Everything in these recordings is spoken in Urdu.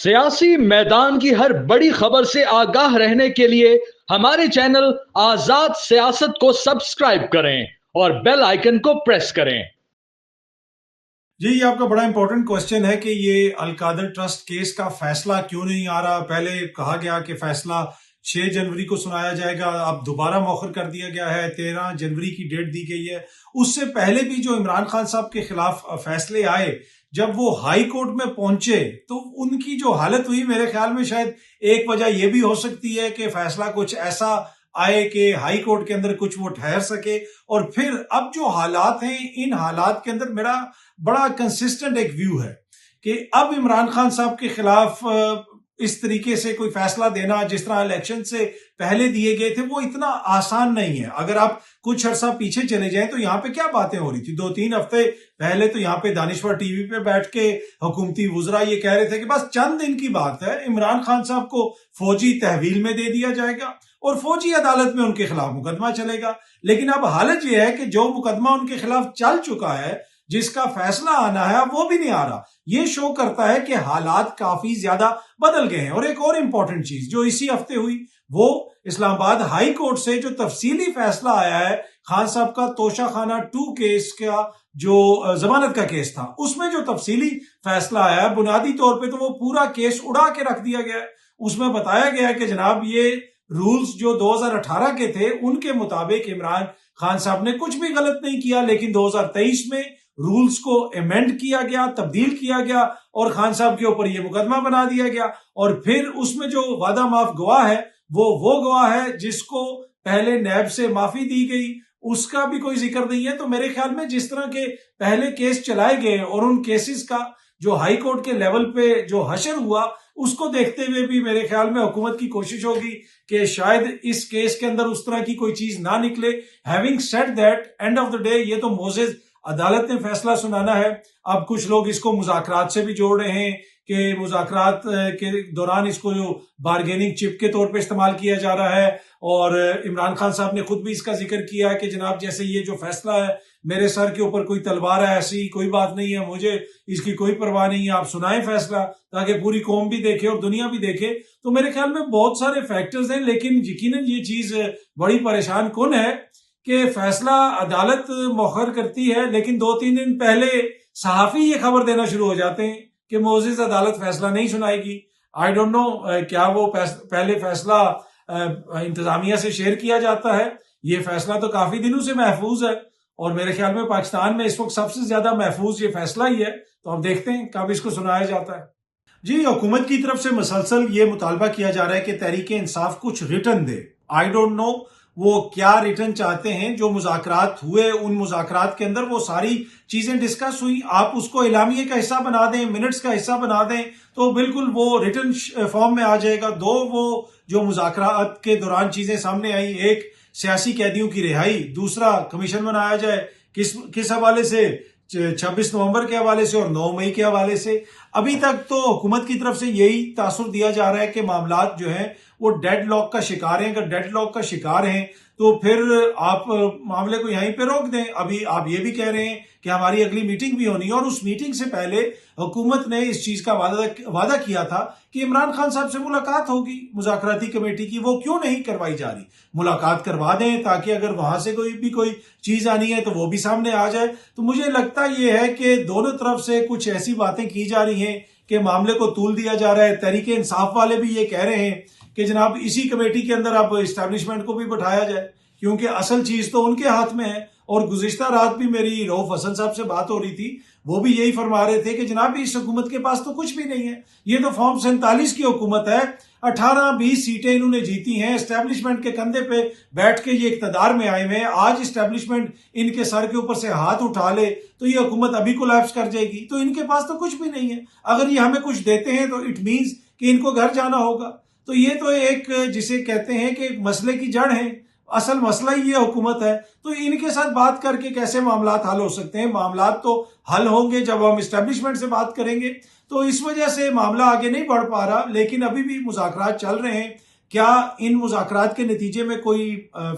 سیاسی میدان کی ہر بڑی خبر سے آگاہ رہنے کے لیے ہمارے چینل آزاد سیاست کو سبسکرائب کریں اور بیل آئیکن کو پریس کریں۔ جی یہ آپ کا بڑا امپورٹنٹ کوسچن ہے کہ یہ القادر ٹرسٹ کیس کا فیصلہ کیوں نہیں آ رہا۔ پہلے کہا گیا کہ فیصلہ 6 جنوری کو سنایا جائے گا، اب دوبارہ مؤخر کر دیا گیا ہے، 13 جنوری کی ڈیٹ دی گئی ہے۔ اس سے پہلے بھی جو عمران خان صاحب کے خلاف فیصلے آئے، جب وہ ہائی کورٹ میں پہنچے تو ان کی جو حالت ہوئی، میرے خیال میں شاید ایک وجہ یہ بھی ہو سکتی ہے کہ فیصلہ کچھ ایسا آئے کہ ہائی کورٹ کے اندر کچھ وہ ٹھہر سکے، اور پھر اب جو حالات ہیں ان حالات کے اندر میرا بڑا کنسسٹنٹ ایک ویو ہے کہ اب عمران خان صاحب کے خلاف اس طریقے سے کوئی فیصلہ دینا جس طرح الیکشن سے پہلے دیے گئے تھے وہ اتنا آسان نہیں ہے۔ اگر آپ کچھ عرصہ پیچھے چلے جائیں تو یہاں پہ کیا باتیں ہو رہی تھی، 2-3 ہفتے پہلے تو یہاں پہ دانشور ٹی وی پہ بیٹھ کے حکومتی وزراء یہ کہہ رہے تھے کہ بس چند دن کی بات ہے، عمران خان صاحب کو فوجی تحویل میں دے دیا جائے گا اور فوجی عدالت میں ان کے خلاف مقدمہ چلے گا۔ لیکن اب حالت یہ ہے کہ جو مقدمہ ان کے خلاف چل چکا ہے، جس کا فیصلہ آنا ہے، وہ بھی نہیں آ رہا۔ یہ شو کرتا ہے کہ حالات کافی زیادہ بدل گئے ہیں۔ اور ایک اور امپورٹنٹ چیز جو اسی ہفتے ہوئی، وہ اسلام آباد ہائی کورٹ سے جو تفصیلی فیصلہ آیا ہے خان صاحب کا توشہ خانہ 2 کیس کا، جو ضمانت کا کیس تھا، اس میں جو تفصیلی فیصلہ آیا ہے، بنیادی طور پہ تو وہ پورا کیس اڑا کے رکھ دیا گیا ہے۔ اس میں بتایا گیا ہے کہ جناب یہ رولز جو 2018 کے تھے ان کے مطابق عمران خان صاحب نے کچھ بھی غلط نہیں کیا، لیکن 2023 میں رولز کو ایمینڈ کیا گیا، تبدیل کیا گیا اور خان صاحب کے اوپر یہ مقدمہ بنا دیا گیا۔ اور پھر اس میں جو وعدہ معاف گواہ ہے وہ گواہ ہے جس کو پہلے نیب سے معافی دی گئی، اس کا بھی کوئی ذکر نہیں ہے۔ تو میرے خیال میں جس طرح کے پہلے کیس چلائے گئے اور ان کیسز کا جو ہائی کورٹ کے لیول پہ جو حشر ہوا، اس کو دیکھتے ہوئے بھی میرے خیال میں حکومت کی کوشش ہوگی کہ شاید اس کیس کے اندر اس طرح کی کوئی چیز نہ نکلے۔ Having said that, and of the day یہ تو موزز عدالت نے فیصلہ سنانا ہے۔ اب کچھ لوگ اس کو مذاکرات سے بھی جوڑ رہے ہیں کہ مذاکرات کے دوران اس کو جو بارگیننگ چپ کے طور پہ استعمال کیا جا رہا ہے، اور عمران خان صاحب نے خود بھی اس کا ذکر کیا کہ جناب جیسے یہ جو فیصلہ ہے میرے سر کے اوپر کوئی تلوار ہے، ایسی کوئی بات نہیں ہے، مجھے اس کی کوئی پرواہ نہیں ہے، آپ سنائیں فیصلہ تاکہ پوری قوم بھی دیکھے اور دنیا بھی دیکھے۔ تو میرے خیال میں بہت سارے فیکٹرز ہیں، لیکن یقیناً یہ چیز بڑی پریشان کن ہے کہ فیصلہ عدالت مؤخر کرتی ہے، لیکن 2-3 دن پہلے صحافی یہ خبر دینا شروع ہو جاتے ہیں کہ معزز عدالت فیصلہ نہیں سنائے گی۔ آئی ڈونٹ نو کیا وہ پہلے فیصلہ انتظامیہ سے شیئر کیا جاتا ہے۔ یہ فیصلہ تو کافی دنوں سے محفوظ ہے اور میرے خیال میں پاکستان میں اس وقت سب سے زیادہ محفوظ یہ فیصلہ ہی ہے۔ تو ہم دیکھتے ہیں کب اس کو سنایا جاتا ہے۔ جی حکومت کی طرف سے مسلسل یہ مطالبہ کیا جا رہا ہے کہ تحریک انصاف کچھ return they. I don't know وہ کیا ریٹن چاہتے ہیں۔ جو مذاکرات ہوئے ان مذاکرات کے اندر وہ ساری چیزیں ڈسکس ہوئی، آپ اس کو اعلامیے کا حصہ بنا دیں، منٹس کا حصہ بنا دیں تو بالکل وہ ریٹن فارم میں آ جائے گا۔ وہ جو مذاکرات کے دوران چیزیں سامنے آئی، ایک سیاسی قیدیوں کی رہائی، دوسرا کمیشن بنایا جائے کس حوالے سے، 26 نومبر کے حوالے سے اور 9 مئی کے حوالے سے۔ ابھی تک تو حکومت کی طرف سے یہی تاثر دیا جا رہا ہے کہ معاملات جو ہیں وہ ڈیڈ لاک کا شکار ہیں۔ اگر ڈیڈ لاک کا شکار ہیں تو پھر آپ معاملے کو یہیں پہ روک دیں۔ ابھی آپ یہ بھی کہہ رہے ہیں کہ ہماری اگلی میٹنگ بھی ہونی ہے، اور اس میٹنگ سے پہلے حکومت نے اس چیز کا وعدہ کیا تھا کہ عمران خان صاحب سے ملاقات ہوگی مذاکراتی کمیٹی کی۔ وہ کیوں نہیں کروائی جا رہی؟ ملاقات کروا دیں تاکہ اگر وہاں سے کوئی چیز آنی ہے تو وہ بھی سامنے آ جائے۔ تو مجھے لگتا یہ ہے کہ دونوں طرف سے کچھ ایسی باتیں کی جا رہی ہیں کہ معاملے کو طول دیا جا رہا ہے۔ تحریک انصاف والے بھی یہ کہہ رہے ہیں کہ جناب اسی کمیٹی کے اندر اب اسٹیبلشمنٹ کو بھی بٹھایا جائے، کیونکہ اصل چیز تو ان کے ہاتھ میں ہے۔ اور گزشتہ رات بھی میری رؤف حسن صاحب سے بات ہو رہی تھی، وہ بھی یہی فرما رہے تھے کہ جناب اس حکومت کے پاس تو کچھ بھی نہیں ہے، یہ تو فارم 47 کی حکومت ہے، 18-20 سیٹیں انہوں نے جیتی ہیں، اسٹیبلشمنٹ کے کندھے پہ بیٹھ کے یہ اقتدار میں آئے ہوئے ہیں۔ آج اسٹیبلشمنٹ ان کے سر کے اوپر سے ہاتھ اٹھا لے تو یہ حکومت ابھی کولیپس کر جائے گی۔ تو ان کے پاس تو کچھ بھی نہیں ہے۔ اگر یہ ہمیں کچھ دیتے ہیں تو اٹ مینز کہ ان کو گھر جانا ہوگا۔ تو یہ تو ایک جسے کہتے ہیں کہ مسئلے کی جڑ ہے، اصل مسئلہ ہی یہ حکومت ہے۔ تو ان کے ساتھ بات کر کے کیسے معاملات حل ہو سکتے ہیں؟ معاملات تو حل ہوں گے جب ہم اسٹیبلشمنٹ سے بات کریں گے۔ تو اس وجہ سے معاملہ آگے نہیں بڑھ پا رہا، لیکن ابھی بھی مذاکرات چل رہے ہیں۔ کیا ان مذاکرات کے نتیجے میں کوئی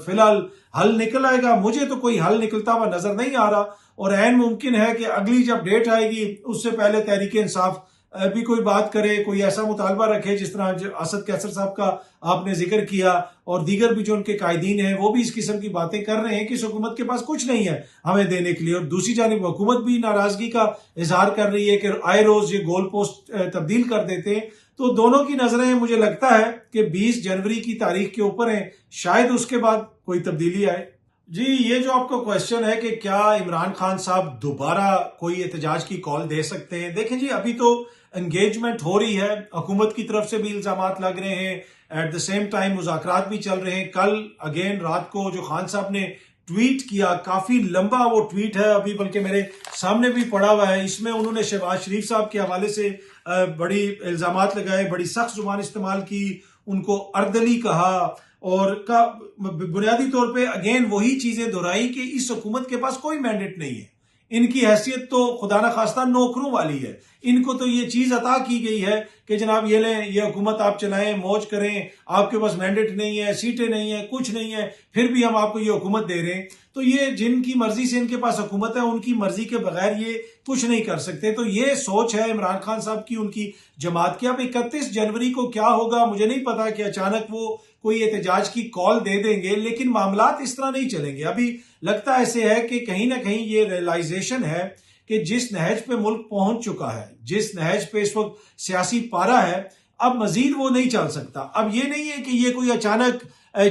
فی الحال حل نکل آئے گا؟ مجھے تو کوئی حل نکلتا ہوا نظر نہیں آ رہا، اور عین ممکن ہے کہ اگلی جب ڈیٹ آئے گی اس سے پہلے تحریک انصاف بھی کوئی بات کرے، کوئی ایسا مطالبہ رکھے جس طرح اسد کیسر صاحب کا آپ نے ذکر کیا، اور دیگر بھی جو ان کے قائدین ہیں وہ بھی اس قسم کی باتیں کر رہے ہیں کہ اس حکومت کے پاس کچھ نہیں ہے ہمیں دینے کے لیے، اور دوسری جانب حکومت بھی ناراضگی کا اظہار کر رہی ہے کہ آئے روز یہ گول پوسٹ تبدیل کر دیتے ہیں۔ تو دونوں کی نظریں مجھے لگتا ہے کہ 20 جنوری کی تاریخ کے اوپر ہیں، شاید اس کے بعد کوئی تبدیلی آئے۔ جی، یہ جو آپ کا کویسچن ہے کہ کیا عمران خان صاحب دوبارہ کوئی احتجاج کی کال دے سکتے ہیں، دیکھیں جی ابھی تو انگیجمنٹ ہو رہی ہے، حکومت کی طرف سے بھی الزامات لگ رہے ہیں، ایٹ دا سیم ٹائم مذاکرات بھی چل رہے ہیں۔ کل اگین رات کو جو خان صاحب نے ٹویٹ کیا، کافی لمبا وہ ٹویٹ ہے، ابھی بلکہ میرے سامنے بھی پڑا ہوا ہے، اس میں انہوں نے شہباز شریف صاحب کے حوالے سے بڑی الزامات لگائے، بڑی سخت زبان استعمال کی، ان کو اردلی کہا، اور بنیادی طور پہ اگین وہی چیزیں دہرائی کہ اس حکومت کے پاس کوئی مینڈیٹ نہیں ہے، ان کی حیثیت تو خدا نخواستہ نوکروں والی ہے، ان کو تو یہ چیز عطا کی گئی ہے کہ جناب یہ لیں، یہ حکومت آپ چلائیں، موج کریں، آپ کے پاس مینڈیٹ نہیں ہے، سیٹیں نہیں ہیں، کچھ نہیں ہے، پھر بھی ہم آپ کو یہ حکومت دے رہے ہیں۔ تو یہ جن کی مرضی سے ان کے پاس حکومت ہے، ان کی مرضی کے بغیر یہ کچھ نہیں کر سکتے۔ تو یہ سوچ ہے عمران خان صاحب کی، ان کی جماعت کی۔ اب 31 جنوری کو کیا ہوگا مجھے نہیں پتا کہ اچانک وہ کوئی احتجاج کی کال دے دیں گے، لیکن معاملات اس طرح نہیں چلیں گے۔ ابھی لگتا ایسے ہے کہ کہیں نہ کہیں یہ ریئلائزیشن ہے کہ جس نہج پہ ملک پہنچ چکا ہے، جس نہج پہ اس وقت سیاسی پارا ہے، اب مزید وہ نہیں چل سکتا۔ اب یہ نہیں ہے کہ یہ کوئی اچانک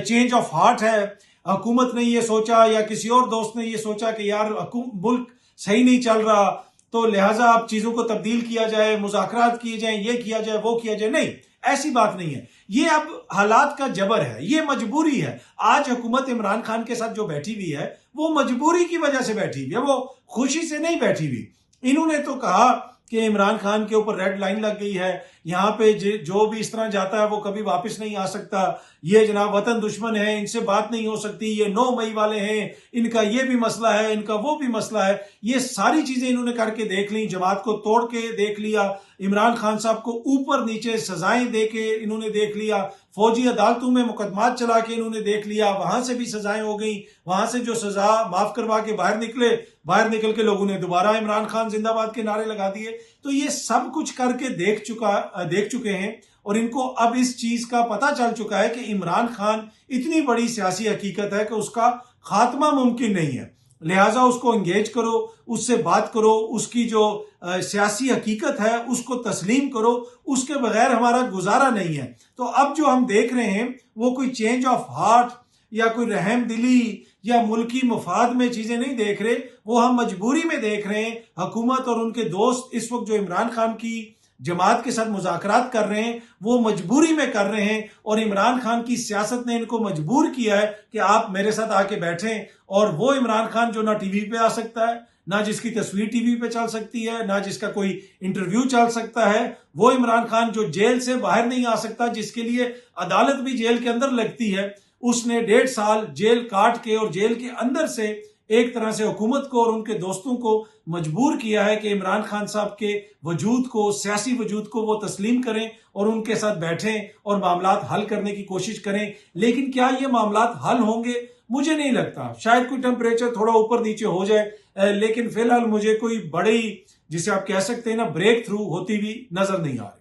چینج آف ہارٹ ہے، حکومت نے یہ سوچا یا کسی اور دوست نے یہ سوچا کہ یار ملک صحیح نہیں چل رہا تو لہٰذا اب چیزوں کو تبدیل کیا جائے، مذاکرات کیے جائیں، یہ کیا جائے، وہ کیا جائے۔ نہیں، ایسی بات نہیں ہے، یہ اب حالات کا جبر ہے، یہ مجبوری ہے۔ آج حکومت عمران خان کے ساتھ جو بیٹھی ہوئی ہے وہ مجبوری کی وجہ سے بیٹھی ہوئی ہے، وہ خوشی سے نہیں بیٹھی ہوئی۔ انہوں نے تو کہا کہ عمران خان کے اوپر ریڈ لائن لگ گئی ہے، یہاں پہ جو بھی اس طرح جاتا ہے وہ کبھی واپس نہیں آ سکتا، یہ جناب وطن دشمن ہے، ان سے بات نہیں ہو سکتی، یہ 9 مئی والے ہیں، ان کا یہ بھی مسئلہ ہے، ان کا وہ بھی مسئلہ ہے۔ یہ ساری چیزیں انہوں نے کر کے دیکھ لیں، جماعت کو توڑ کے دیکھ لیا، عمران خان صاحب کو اوپر نیچے سزائیں دے کے انہوں نے دیکھ لیا، فوجی عدالتوں میں مقدمات چلا کے انہوں نے دیکھ لیا، وہاں سے بھی سزائیں ہو گئیں، وہاں سے جو سزا معاف کروا کے باہر نکل کے لوگوں نے دوبارہ عمران خان زندہ باد کے نعرے لگا دیے۔ تو یہ سب کچھ کر کے دیکھ چکے ہیں، اور ان کو اب اس چیز کا پتہ چل چکا ہے کہ عمران خان اتنی بڑی سیاسی حقیقت ہے کہ اس کا خاتمہ ممکن نہیں ہے، لہٰذا اس کو انگیج کرو، اس سے بات کرو، اس کی جو سیاسی حقیقت ہے اس کو تسلیم کرو، اس کے بغیر ہمارا گزارا نہیں ہے۔ تو اب جو ہم دیکھ رہے ہیں وہ کوئی چینج آف ہارٹ یا کوئی رحم دلی یا ملکی مفاد میں چیزیں نہیں دیکھ رہے، وہ ہم مجبوری میں دیکھ رہے ہیں۔ حکومت اور ان کے دوست اس وقت جو عمران خان کی جماعت کے ساتھ مذاکرات کر رہے ہیں وہ مجبوری میں کر رہے ہیں، اور عمران خان کی سیاست نے ان کو مجبور کیا ہے کہ آپ میرے ساتھ آ کے بیٹھیں۔ اور وہ عمران خان جو نہ ٹی وی پہ آ سکتا ہے، نہ جس کی تصویر ٹی وی پہ چل سکتی ہے، نہ جس کا کوئی انٹرویو چل سکتا ہے، وہ عمران خان جو جیل سے باہر نہیں آ سکتا، جس کے لیے عدالت بھی جیل کے اندر لگتی ہے، اس نے 1.5 سال جیل کاٹ کے اور جیل کے اندر سے ایک طرح سے حکومت کو اور ان کے دوستوں کو مجبور کیا ہے کہ عمران خان صاحب کے وجود کو، سیاسی وجود کو وہ تسلیم کریں اور ان کے ساتھ بیٹھیں اور معاملات حل کرنے کی کوشش کریں۔ لیکن کیا یہ معاملات حل ہوں گے؟ مجھے نہیں لگتا، شاید کوئی ٹمپریچر تھوڑا اوپر نیچے ہو جائے، لیکن فی الحال مجھے کوئی بڑی جسے آپ کہہ سکتے ہیں نا بریک تھرو ہوتی بھی نظر نہیں آ رہی۔